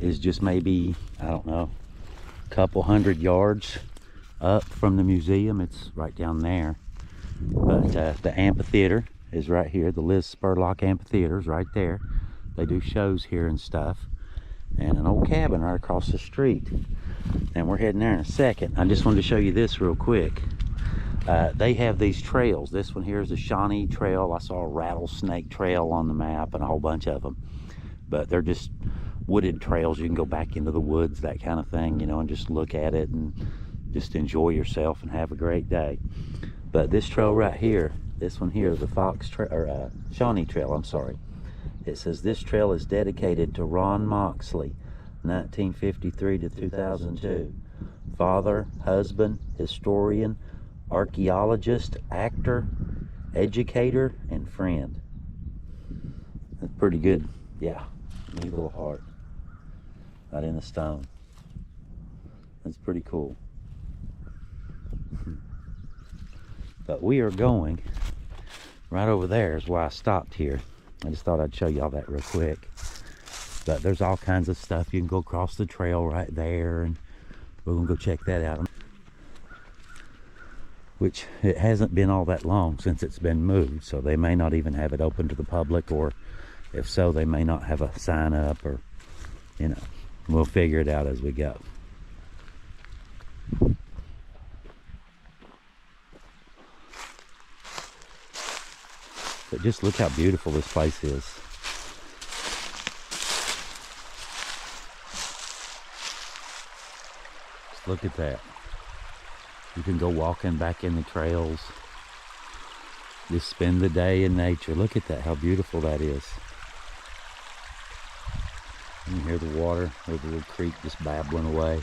is just maybe, I don't know, a couple hundred yards up from the museum. It's right down there. But the amphitheater is right here. The Liz Spurlock Amphitheater is right there. They do shows here and stuff. And an old cabin right across the street. And we're heading there in a second. I just wanted to show you this real quick. They have these trails. This one here is the Shawnee Trail. I saw a rattlesnake trail on the map and a whole bunch of them. But they're just wooded trails. You can go back into the woods, that kind of thing, you know, and just look at it and just enjoy yourself and have a great day. But this trail right here, this one here, the Fox Trail, or Shawnee Trail, I'm sorry. It says this trail is dedicated to Ron Moxley, 1953 to 2002. Father, husband, historian, archaeologist, actor, educator, and friend. That's pretty good. Yeah, neat little heart right in the stone. That's pretty cool. But we are going right over there is why I stopped here. I just thought I'd show y'all that real quick. But there's all kinds of stuff. You can go across the trail right there, and we're gonna go check that out. Which it hasn't been all that long since it's been moved, so they may not even have it open to the public, or if so, they may not have a sign up, or, you know, we'll figure it out as we go. But just look how beautiful this place is. Just look at that. You can go walking back in the trails. Just spend the day in nature. Look at that, how beautiful that is. You can hear the water or the little creek just babbling away.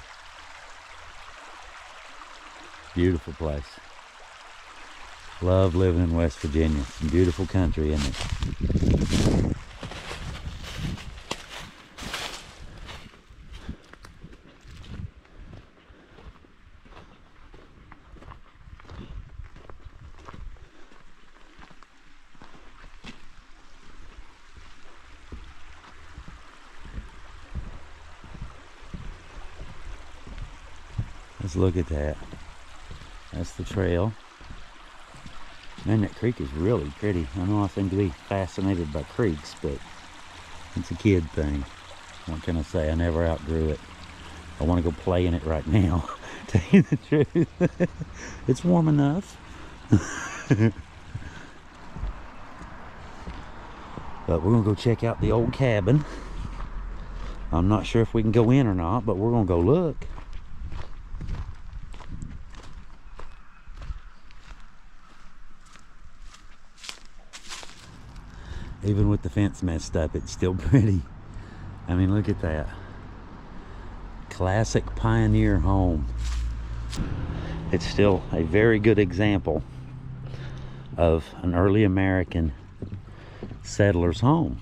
Beautiful place. Love living in West Virginia. Some beautiful country, isn't it? Let's look at that. That's the trail. Man, that creek is really pretty. I know I seem to be fascinated by creeks, but it's a kid thing. What can I say? I never outgrew it. I want to go play in it right now. Tell you the truth. It's warm enough. But we're going to go check out the old cabin. I'm not sure if we can go in or not, but we're going to go look. Even with the fence messed up, it's still pretty. I mean, look at that. Classic pioneer home. It's still a very good example of an early American settler's home.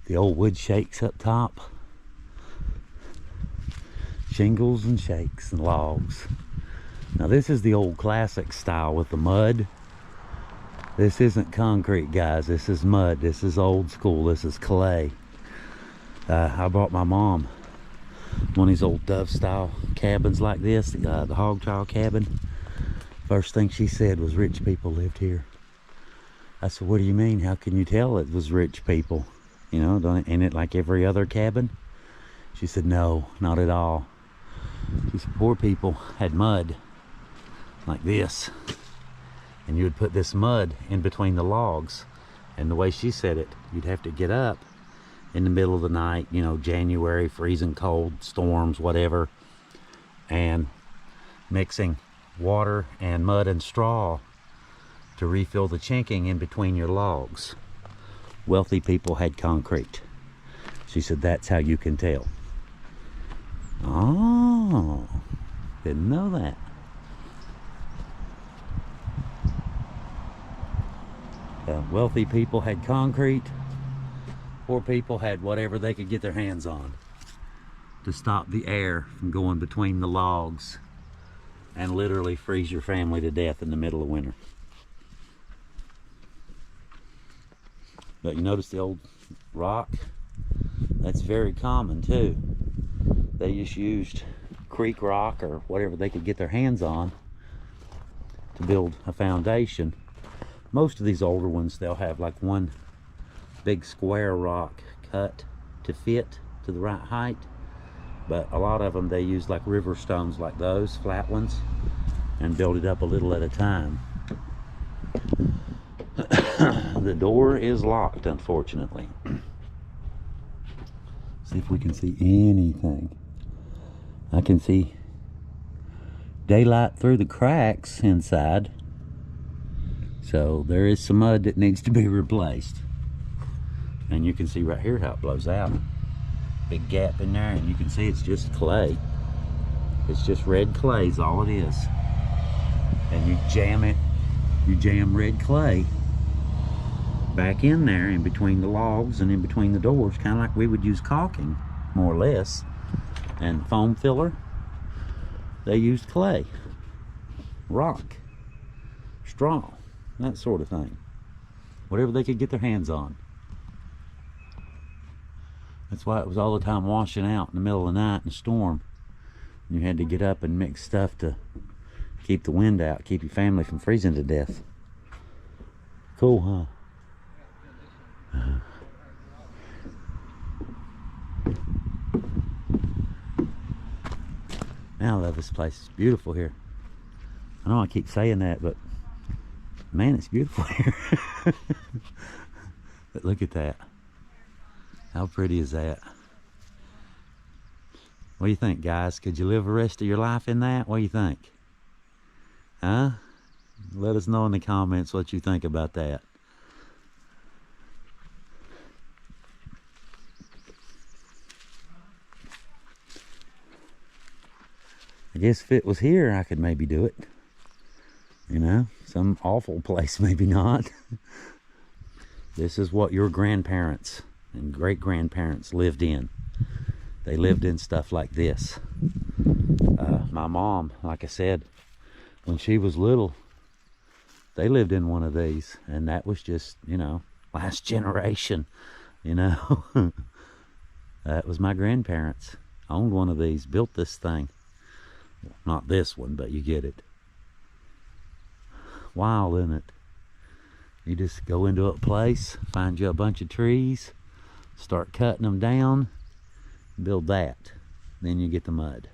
The old wood shakes up top. Shingles and shakes and logs. Now this is the old classic style with the mud. This isn't concrete, guys. This is mud. This is old school. This is clay. I brought my mom one of these old Dove style cabins like this, the hog trial cabin. First thing she said was rich people lived here. I said, what do you mean? How can you tell it was rich people? You know, ain't it like every other cabin? She said, no, not at all. She said, poor people had mud like this. And you would put this mud in between the logs. And the way she said it, you'd have to get up in the middle of the night, you know, January, freezing cold, storms, whatever, and mixing water and mud and straw to refill the chinking in between your logs. Wealthy people had concrete. She said that's how you can tell. Oh, didn't know that. Wealthy people had concrete. Poor people had whatever they could get their hands on to stop the air from going between the logs and literally freeze your family to death in the middle of winter. But you notice the old rock? That's very common too. They just used creek rock or whatever they could get their hands on to build a foundation. Most of these older ones, they'll have like one big square rock cut to fit to the right height. But a lot of them, they use like river stones like those, flat ones, and build it up a little at a time. The door is locked, unfortunately. See if we can see anything. I can see daylight through the cracks inside. So there is some mud that needs to be replaced. And you can see right here how it blows out. Big gap in there, and you can see it's just clay. It's just red clay is all it is. And you jam it, you jam red clay back in there in between the logs and in between the doors, kind of like we would use caulking, more or less. And foam filler, they used clay, rock, straw, that sort of thing. Whatever they could get their hands on. That's why it was all the time washing out in the middle of the night in a storm. You had to get up and mix stuff to keep the wind out, keep your family from freezing to death. Cool, huh? Man, I love this place. It's beautiful here. I know I keep saying that, but man, it's beautiful here. But look at that. How pretty is that? What do you think, guys? Could you live the rest of your life in that? What do you think? Huh? Let us know in the comments what you think about that. I guess if it was here, I could maybe do it. You know, some awful place, maybe not. This is what your grandparents and great-grandparents lived in. They lived in stuff like this. My mom, like I said, when she was little, they lived in one of these, and that was just, you know, last generation, you know. That was my grandparents. Owned one of these, built this thing. Not this one, but you get it. Wild, isn't it? You just go into a place, find you a bunch of trees, start cutting them down, build that. Then you get the mud.